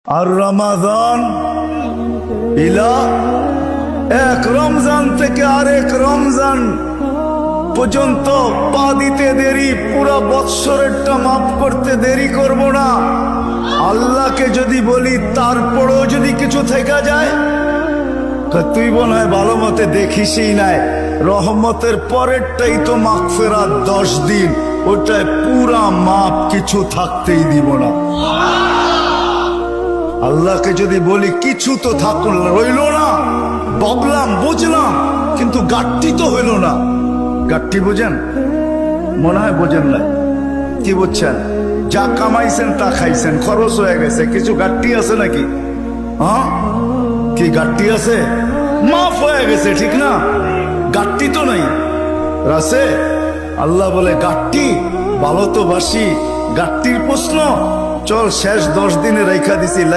আর রমাদান ইলা এক রমজান থেকে আরেক রমজান পর্যন্ত পা দিতে দেরি, পুরা বৎসরেরটা মাফ করতে দেরি করব না। আল্লাহকে যদি বলি তারপরেও যদি কিছু থেকে যায়, তুই মনে হয় ভালো মতে দেখিসই নাই, রহমতের পরেরটাই তো মাগফিরাত 10 দিন, ওটায় পুরা মাপ, কিছু থাকতেই দিব না। আল্লাহকে যদি বলি কিছু তো থাকুন রইল না, ভাবলাম বুঝলাম কিন্তু গাট্টি তো হইল না। গাট্টি বোঝেন? মনে হয় বোঝেন না। কি বুঝছেন? যা কামাইছেন তা খাইছেন, খরচ হয়ে গেছে, কিছু গাট্টি আছে নাকি? হ্যাঁ, কি গাট্টি আছে? মাফ হয়ে গেছে, ঠিক না? গাট্টি তো নাই, আছে। আল্লাহ বলে গাট্টি ভালো তো বাসি, গাট্টির প্রশ্ন চল শেষ 10 দিনে রেখা দিছি।